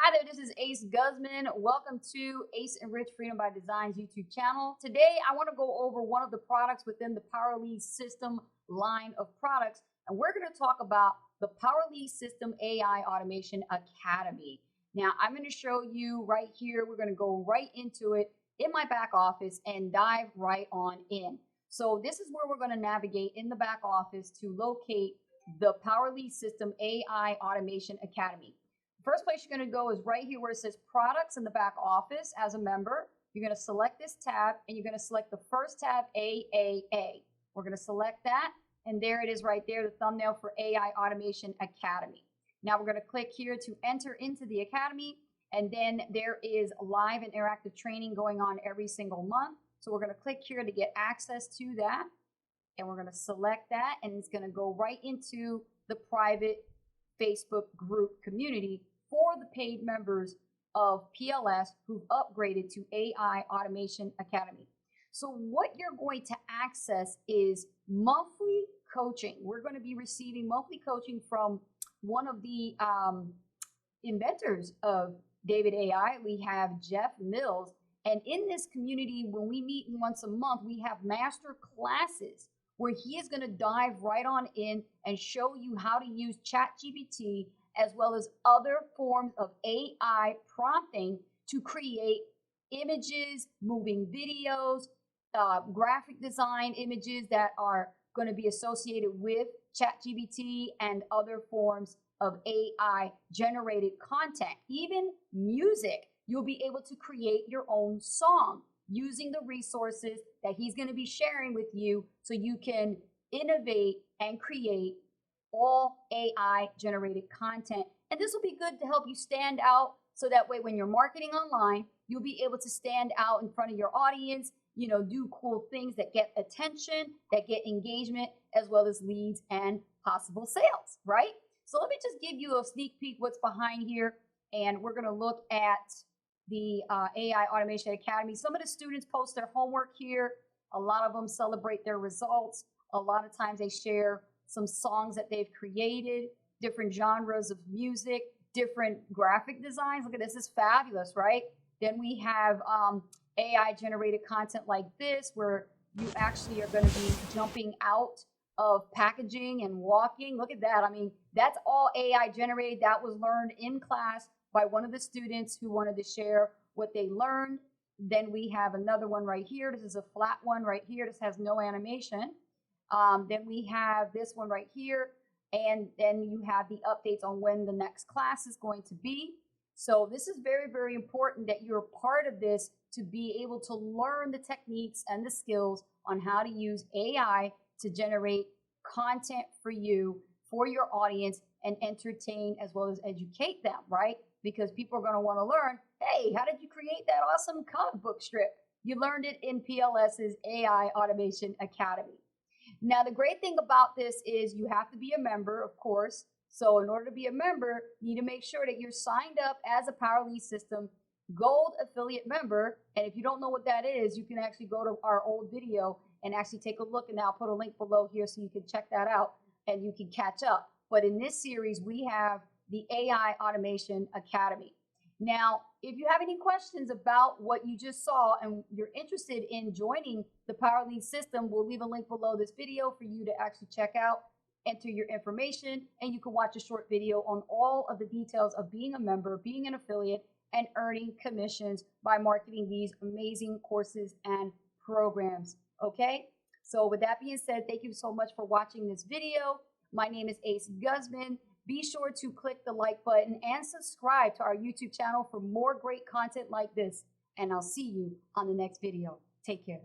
Hi there, this is Ace Guzman. Welcome to Ace Enrich Freedom by Design's YouTube channel. Today, I want to go over one of the products within the PowerLead system line of products, and we're going to talk about the PowerLead System AI Automation Academy. Now, I'm going to show you right here, we're going to go right into it in my back office and dive right on in. So this is where we're going to navigate in the back office to locate the PowerLead System AI Automation Academy. First place you're going to go is right here where it says products in the back office. As a member, you're going to select this tab and you're going to select the first tab, AAA. We're going to select that, and there it is right there, the thumbnail for AI Automation Academy. Now we're going to click here to enter into the academy, and then there is live and interactive training going on every single month. So we're going to click here to get access to that, and we're going to select that, and it's going to go right into the private Facebook group community for the paid members of PLS who've upgraded to AI Automation Academy. So what you're going to access is monthly coaching. We're going to be receiving monthly coaching from one of the inventors of David AI. We have Jeff Mills. And in this community, when we meet once a month, we have master classes where he is going to dive right on in and show you how to use ChatGPT as well as other forms of AI prompting to create images, moving videos, graphic design images that are going to be associated with ChatGPT and other forms of AI generated content. Even music, you'll be able to create your own song using the resources that he's going to be sharing with you so you can innovate and create all AI generated content. And this will be good to help you stand out so that way when you're marketing online, you'll be able to stand out in front of your audience, do cool things that get attention, that get engagement, as well as leads and possible sales, right? So let me just give you a sneak peek what's behind here. And we're going to look at the AI Automation Academy. Some of the students post their homework here. A lot of them celebrate their results. A lot of times they share some songs that they've created, different genres of music, different graphic designs. Look at this, is fabulous, right? Then we have AI generated content like this, where you actually are going to be jumping out of packaging and walking. Look at that. I mean, that's all AI generated. That was learned in class by one of the students who wanted to share what they learned. Then we have another one right here. This is a flat one right here. This has no animation. Then we have this one right here. And then you have the updates on when the next class is going to be. So this is very, very important that you're a part of this to be able to learn the techniques and the skills on how to use AI to generate content for you, for your audience, and entertain as well as educate them, right? Because people are going to want to learn, hey, how did you create that awesome comic book strip? You learned it in PLS's AI Automation Academy. Now, the great thing about this is you have to be a member, of course. So in order to be a member, you need to make sure that you're signed up as a PowerLead System Gold Affiliate member. And if you don't know what that is, you can actually go to our old video and actually take a look. And I'll put a link below here so you can check that out and you can catch up. But in this series, we have the AI Automation Academy. Now, if you have any questions about what you just saw and you're interested in joining the PowerLead system, we'll leave a link below this video for you to actually check out, enter your information, and you can watch a short video on all of the details of being a member, being an affiliate, and earning commissions by marketing these amazing courses and programs, okay? So with that being said, thank you so much for watching this video. My name is Ace Guzman. Be sure to click the like button and subscribe to our YouTube channel for more great content like this. And I'll see you on the next video. Take care.